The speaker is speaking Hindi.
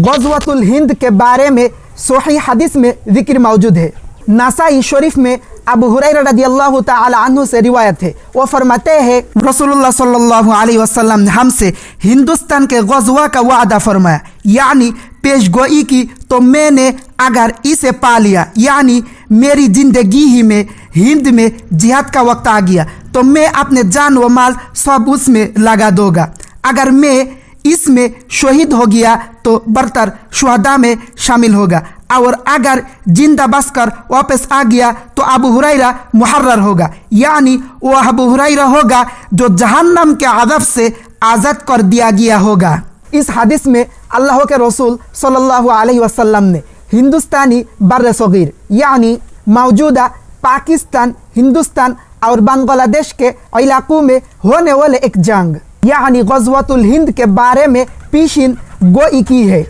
गज़वतुल हिंद के बारे में सही हदीस में जिक्र मौजूद है। नसाई शरीफ में अबू हुरैरा रदियल्लाहु ताला अन्हु से रिवायत है। वो फरमाते हैं रसूलुल्लाह सल्लल्लाहु अलैहि वसल्लम ने हमसे हिंदुस्तान के गज़वा का वादा फरमाया, यानी पेशगोई की, तो मैंने अगर इसे पा लिया, यानी मेरी जिंदगी ही में हिंद में जिहाद का वक्त आ गया, तो मैं अपने जान व माल सब उसमें लगा दूंगा। अगर मैं इसमें शहीद हो गया तो बरतर शुहदा में शामिल होगा, और अगर जिंदा बसकर वापस आ गया तो अबू हुरैरा मुहर्रर होगा, यानी वो अबू हुरैरा होगा जो जहन्नम के अज़ाब से आज़ाद कर दिया गया होगा। इस हदीस में अल्लाह के रसूल सल्लल्लाहु अलैहि वसल्लम ने हिंदुस्तानी बर्र सगीर यानी मौजूदा पाकिस्तान, हिंदुस्तान और बांग्लादेश के इलाकों में होने वाले एक जंग यानी गज़वतुल हिंद के बारे में पेशिन गोई की है।